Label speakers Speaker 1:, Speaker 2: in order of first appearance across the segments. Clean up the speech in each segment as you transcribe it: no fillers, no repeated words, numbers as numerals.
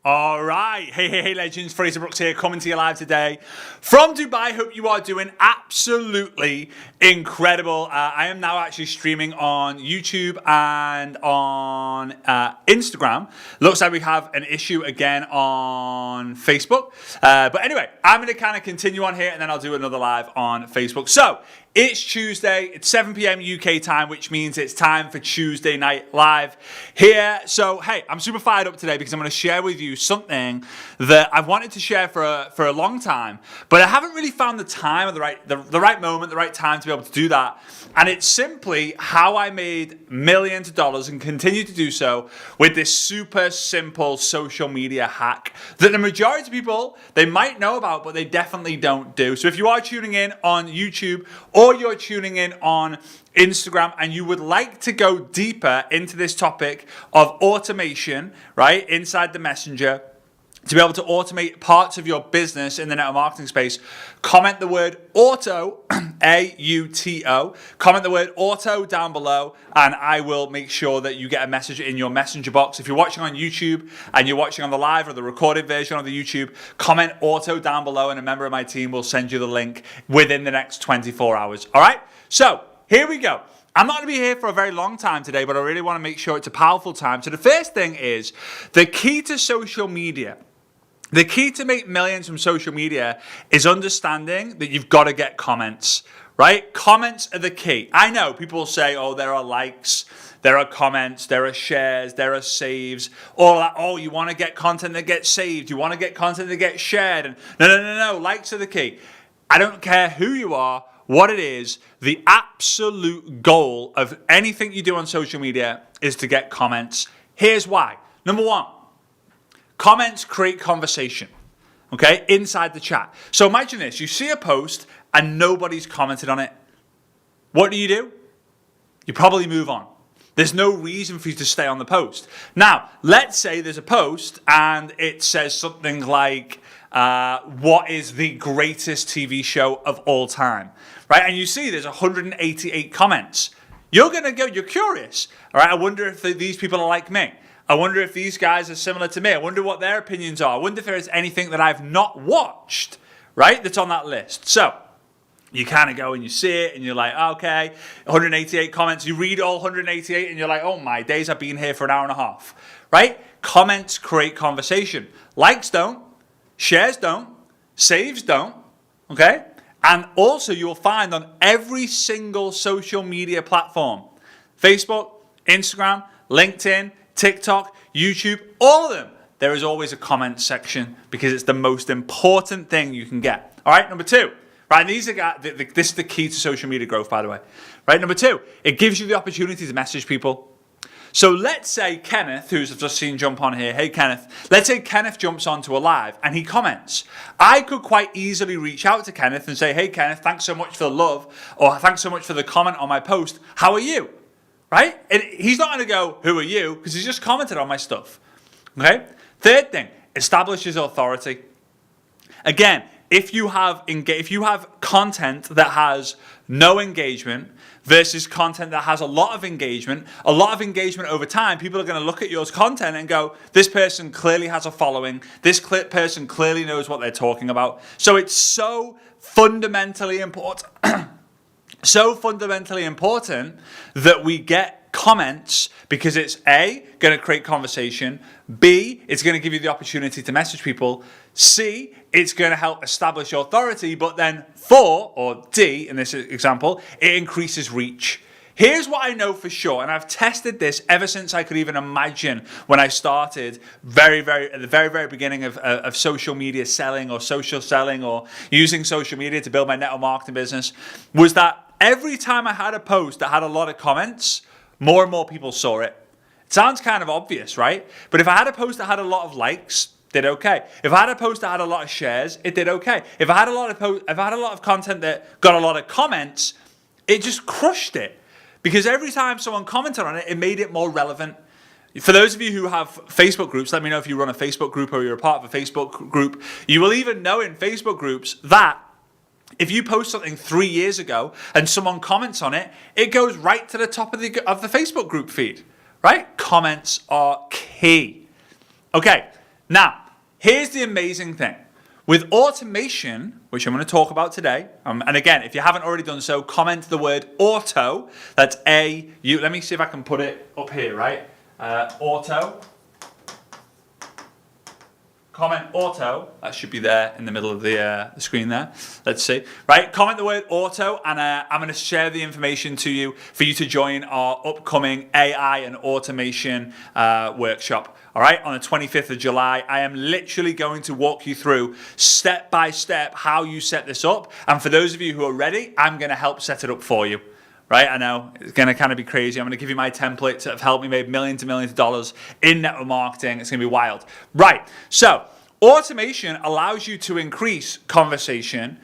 Speaker 1: All right. Hey, legends. Fraser Brooks here, coming to you live today from Dubai. Hope you are doing absolutely incredible. I am now actually streaming on YouTube and on Instagram. Looks like we have an issue again on Facebook. But anyway, I'm going to kind of continue on here and then I'll do another live on Facebook. So, it's Tuesday, it's 7 p.m. UK time, which means it's time for Tuesday Night Live here. So, hey, I'm super fired up today because I'm going to share with you something that I've wanted to share for a long time, but I haven't really found the time or the right moment, the right time to be able to do that. And it's simply how I made millions of dollars and continue to do so with this super simple social media hack that the majority of people, they might know about, but they definitely don't do. So if you are tuning in on YouTube or you're tuning in on Instagram and you would like to go deeper into this topic of automation, right, inside the Messenger, to be able to automate parts of your business in the network marketing space, comment the word auto, A-U-T-O, comment the word auto down below, and I will make sure that you get a message in your messenger box. If you're watching on YouTube and you're watching on the live or the recorded version of the YouTube, comment auto down below and a member of my team will send you the link within the next 24 hours. All right? So, here we go. I'm not going to be here for a very long time today, but I really want to make sure it's a powerful time. So the first thing is the key to social media. The key to make millions from social media is understanding that you've got to get comments, right? Comments are the key. I know people will say, oh, there are likes, there are comments, there are shares, there are saves, all that. Oh, you want to get content that gets saved. You want to get content that gets shared. And no. Likes are the key. I don't care who you are, what it is. The absolute goal of anything you do on social media is to get comments. Here's why. Number one, comments create conversation, okay, inside the chat. So imagine this, you see a post and nobody's commented on it. What do? You probably move on. There's no reason for you to stay on the post. Now, let's say there's a post and it says something like, what is the greatest TV show of all time, right? And you see there's 188 comments. You're curious, all right? I wonder if these people are like me. I wonder if these guys are similar to me. I wonder what their opinions are. I wonder if there is anything that I've not watched, right, that's on that list. So you kind of go and you see it and you're like, okay, 188 comments. You read all 188 and you're like, oh my days, I've been here for an hour and a half, right? Comments create conversation. Likes don't, shares don't, saves don't, okay? And also you will find on every single social media platform, Facebook, Instagram, LinkedIn, TikTok, YouTube, all of them, there is always a comment section because it's the most important thing you can get. All right, number two, right? This is the key to social media growth, by the way. Right, number two, it gives you the opportunity to message people. So let's say Kenneth, who's I've just seen jump on here, hey Kenneth, let's say Kenneth jumps onto a live and he comments. I could quite easily reach out to Kenneth and say, hey Kenneth, thanks so much for the love, or thanks so much for the comment on my post. How are you? Right? And he's not going to go, who are you? Because he's just commented on my stuff. Okay? Third thing, establishes authority. Again, if you have content that has no engagement versus content that has a lot of engagement over time, people are going to look at your content and go, this person clearly has a following. This person clearly knows what they're talking about. So it's so fundamentally important. So fundamentally important that we get comments because it's A, going to create conversation, B, it's going to give you the opportunity to message people, C, it's going to help establish your authority, but then 4, or D in this example, it increases reach. Here's what I know for sure, and I've tested this ever since I could even imagine when I started at the very beginning of social media selling or social selling or using social media to build my network marketing business, was that every time I had a post that had a lot of comments, more and more people saw it. It sounds kind of obvious, right? But if I had a post that had a lot of likes, did okay. If I had a post that had a lot of shares, it did okay. If I had a lot of content that got a lot of comments, it just crushed it. Because every time someone commented on it, it made it more relevant. For those of you who have Facebook groups, let me know if you run a Facebook group or you're a part of a Facebook group. You will even know in Facebook groups that if you post something 3 years ago and someone comments on it, it goes right to the top of the Facebook group feed, right? Comments are key. Okay, Now, here's the amazing thing. With automation, which I'm going to talk about today, and again, if you haven't already done so, comment the word auto. That's A-U. Let me see if I can put it up here, right? Auto. Comment auto. That should be there in the middle of the screen there. Let's see. Right, comment the word auto, and I'm going to share the information to you for you to join our upcoming AI and automation workshop. All right, on the 25th of July, I am literally going to walk you through step by step how you set this up. And for those of you who are ready, I'm going to help set it up for you. Right, I know it's going to kind of be crazy. I'm going to give you my templates that have helped me make millions and millions of dollars in network marketing. It's going to be wild. Right, so automation allows you to increase conversation,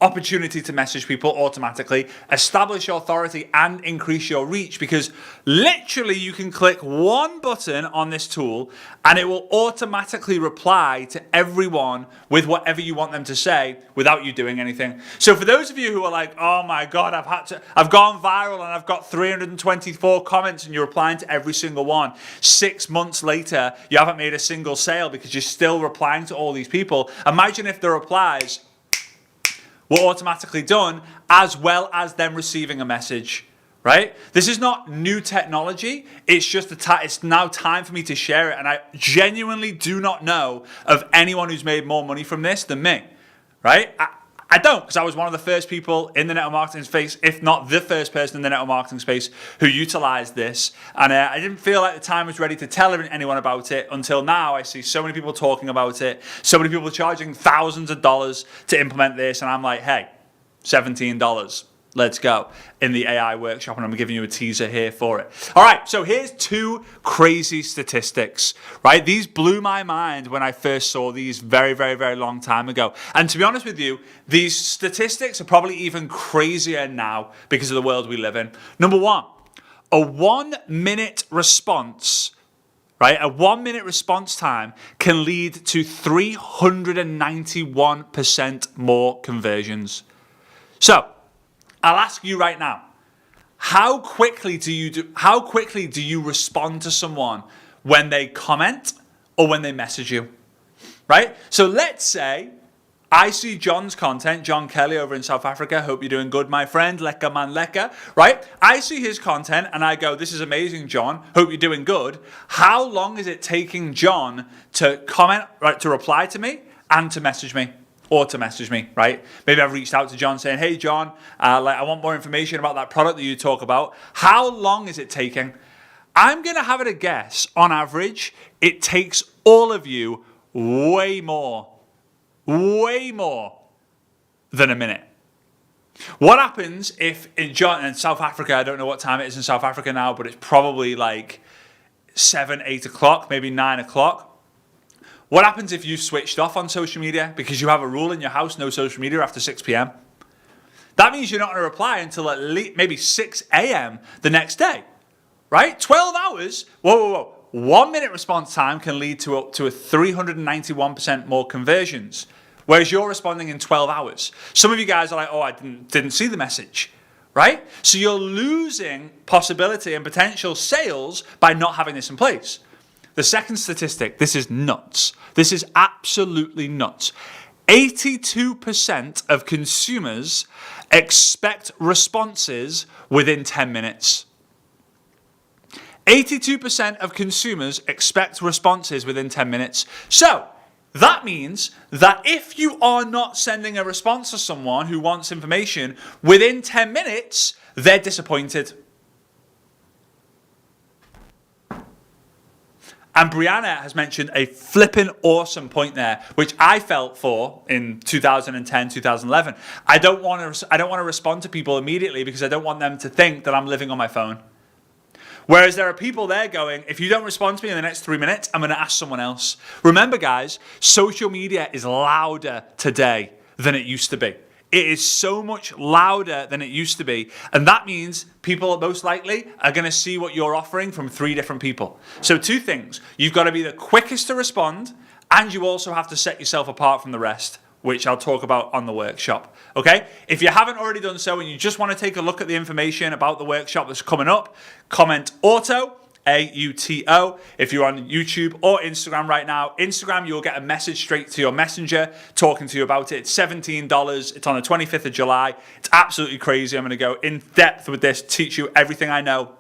Speaker 1: opportunity to message people automatically, establish authority, and increase your reach, because literally you can click one button on this tool and it will automatically reply to everyone with whatever you want them to say without you doing anything. So for those of you who are like, oh my God, I've gone viral and I've got 324 comments and you're replying to every single one. 6 months later, you haven't made a single sale because you're still replying to all these people. Imagine if the replies were automatically done as well as them receiving a message, right? This is not new technology. It's just it's now time for me to share it. And I genuinely do not know of anyone who's made more money from this than me, right? I don't, because I was one of the first people in the network marketing space, if not the first person in the network marketing space who utilized this. And I didn't feel like the time was ready to tell anyone about it until now. I see so many people talking about it, so many people charging thousands of dollars to implement this. And I'm like, hey, $17. Let's go in the AI workshop, and I'm giving you a teaser here for it. All right, so here's 2 crazy statistics, right? These blew my mind when I first saw these very, very, very long time ago. And to be honest with you, these statistics are probably even crazier now because of the world we live in. Number 1, a 1-minute response, right? A 1-minute response time can lead to 391% more conversions. So, I'll ask you right now, how quickly do you respond to someone when they comment or when they message you, right? So let's say I see John's content, John Kelly over in South Africa. Hope you're doing good, my friend. Leka man leka, right? I see his content and I go, this is amazing, John. Hope you're doing good. How long is it taking John to comment, right, to reply to me and to message me? Or to message me, right? Maybe I've reached out to John saying, hey, John, I want more information about that product that you talk about. How long is it taking? I'm going to have it a guess. On average, it takes all of you way more than a minute. What happens if in South Africa, I don't know what time it is in South Africa now, but it's probably like 7, 8 o'clock, maybe 9 o'clock. What happens if you switched off on social media because you have a rule in your house, no social media after 6 p.m.? That means you're not going to reply until at least maybe 6 a.m. the next day, right? 12 hours. Whoa. 1-minute response time can lead to up to a 391% more conversions, whereas you're responding in 12 hours. Some of you guys are like, oh, I didn't see the message, right? So you're losing possibility and potential sales by not having this in place. The second statistic, this is nuts. This is absolutely nuts. 82% of consumers expect responses within 10 minutes. 82% of consumers expect responses within 10 minutes. So that means that if you are not sending a response to someone who wants information within 10 minutes, they're disappointed. And Brianna has mentioned a flippin' awesome point there, which I felt for in 2010, 2011. I don't want to respond to people immediately because I don't want them to think that I'm living on my phone. Whereas there are people there going, if you don't respond to me in the next 3 minutes, I'm going to ask someone else. Remember, guys, social media is louder today than it used to be. It is so much louder than it used to be. And that means people most likely are going to see what you're offering from 3 different people. So 2 things. You've got to be the quickest to respond, and you also have to set yourself apart from the rest, which I'll talk about on the workshop. Okay? If you haven't already done so and you just want to take a look at the information about the workshop that's coming up, comment auto AUTO. If you're on YouTube or Instagram right now, Instagram, you'll get a message straight to your messenger talking to you about it. It's $17. It's on the 25th of July. It's absolutely crazy. I'm going to go in depth with this, teach you everything I know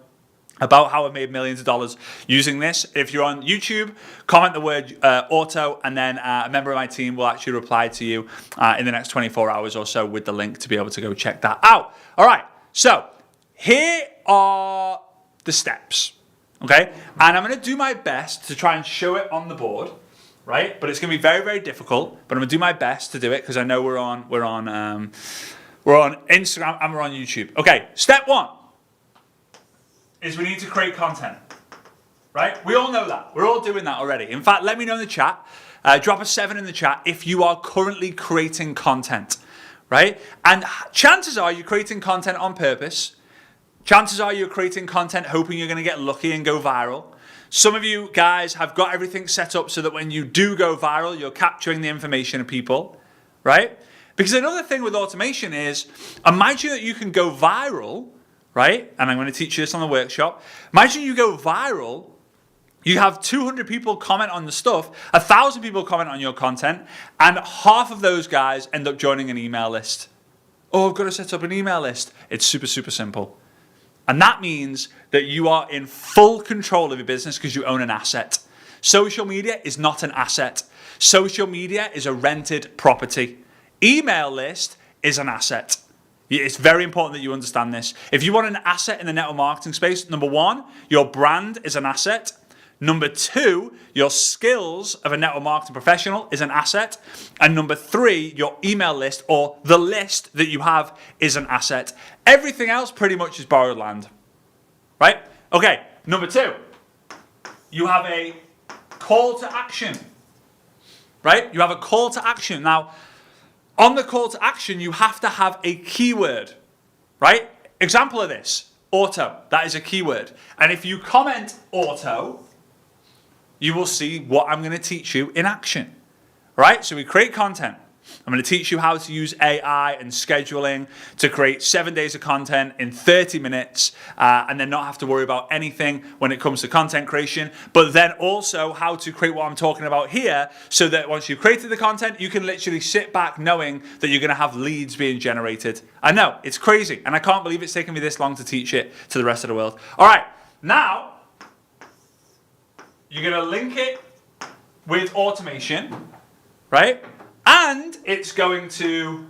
Speaker 1: about how I made millions of dollars using this. If you're on YouTube, comment the word auto, and then a member of my team will actually reply to you in the next 24 hours or so with the link to be able to go check that out. All right, so here are the steps, okay? And I'm going to do my best to try and show it on the board, right? But it's going to be very, very difficult, but I'm going to do my best to do it because I know we're on Instagram and we're on YouTube. Okay, step one is we need to create content, right? We all know that. We're all doing that already. In fact, let me know in the chat. Drop a 7 in the chat if you are currently creating content, right? And chances are you're creating content on purpose. Chances are you're creating content hoping you're going to get lucky and go viral. Some of you guys have got everything set up so that when you do go viral, you're capturing the information of people, right? Because another thing with automation is, imagine that you can go viral, right? And I'm going to teach you this on the workshop. Imagine you go viral, you have 200 people comment on the stuff, 1,000 people comment on your content, and half of those guys end up joining an email list. Oh, I've got to set up an email list. It's super, super simple. And that means that you are in full control of your business because you own an asset. Social media is not an asset. Social media is a rented property. Email list is an asset. It's very important that you understand this. If you want an asset in the network marketing space, number one, your brand is an asset. Number two, your skills of a network marketing professional is an asset. And number three, your email list or the list that you have is an asset. Everything else pretty much is borrowed land, right? Okay, number two, you have a call to action, right? You have a call to action. Now, on the call to action, you have to have a keyword, right? Example of this, auto, that is a keyword. And if you comment auto, you will see what I'm going to teach you in action, right? So we create content. I'm going to teach you how to use AI and scheduling to create 7 days of content in 30 minutes and then not have to worry about anything when it comes to content creation, but then also how to create what I'm talking about here so that once you've created the content, you can literally sit back knowing that you're going to have leads being generated. I know, it's crazy, and I can't believe it's taken me this long to teach it to the rest of the world. All right, now you're going to link it with automation, right? And it's going to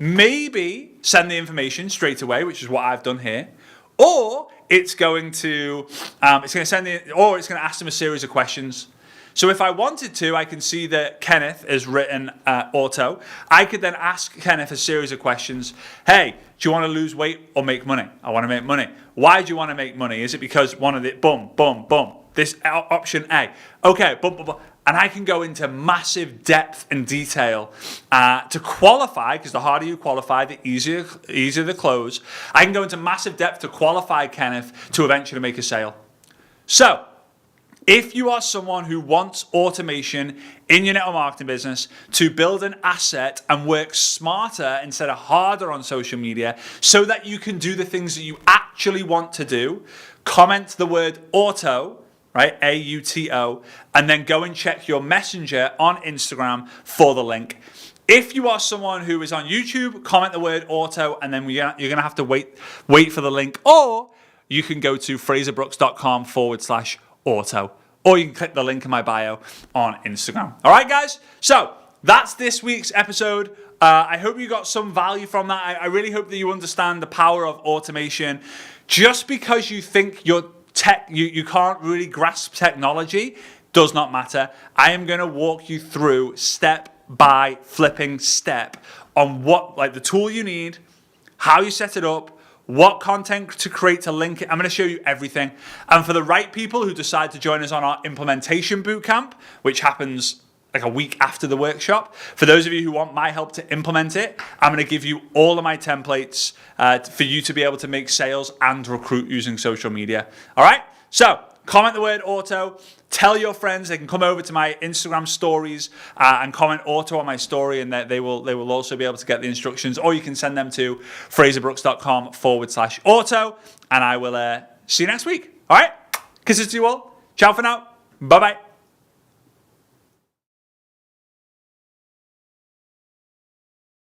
Speaker 1: maybe send the information straight away, which is what I've done here, or it's going to send or it's going to ask them a series of questions. So if I wanted to, I can see that Kenneth has written auto. I could then ask Kenneth a series of questions. Hey, do you want to lose weight or make money? I want to make money. Why do you want to make money? Is it because one of the boom, boom, boom? This option A. Okay, boom, boom, boom. And I can go into massive depth and detail to qualify, because the harder you qualify, the easier the close. I can go into massive depth to qualify Kenneth to eventually make a sale. So, if you are someone who wants automation in your network marketing business to build an asset and work smarter instead of harder on social media so that you can do the things that you actually want to do, comment the word auto, right, AUTO, and then go and check your messenger on Instagram for the link. If you are someone who is on YouTube, comment the word auto, and then you're going to have to wait for the link, or you can go to fraserbrookes.com/auto, or you can click the link in my bio on Instagram. All right, guys? So that's this week's episode. I hope you got some value from that. I really hope that you understand the power of automation. Just because you think you can't really grasp technology does not matter. I am going to walk you through step by flipping step on what, like, the tool you need, how you set it up, what content to create to link it. I'm going to show you everything. And for the right people who decide to join us on our implementation bootcamp, which happens like a week after the workshop, for those of you who want my help to implement it, I'm going to give you all of my templates for you to be able to make sales and recruit using social media. All right? So comment the word auto. Tell your friends they can come over to my Instagram stories and comment auto on my story, and they will also be able to get the instructions. Or you can send them to fraserbrooks.com/auto, and I will see you next week. All right? Kisses to you all. Ciao for now. Bye-bye.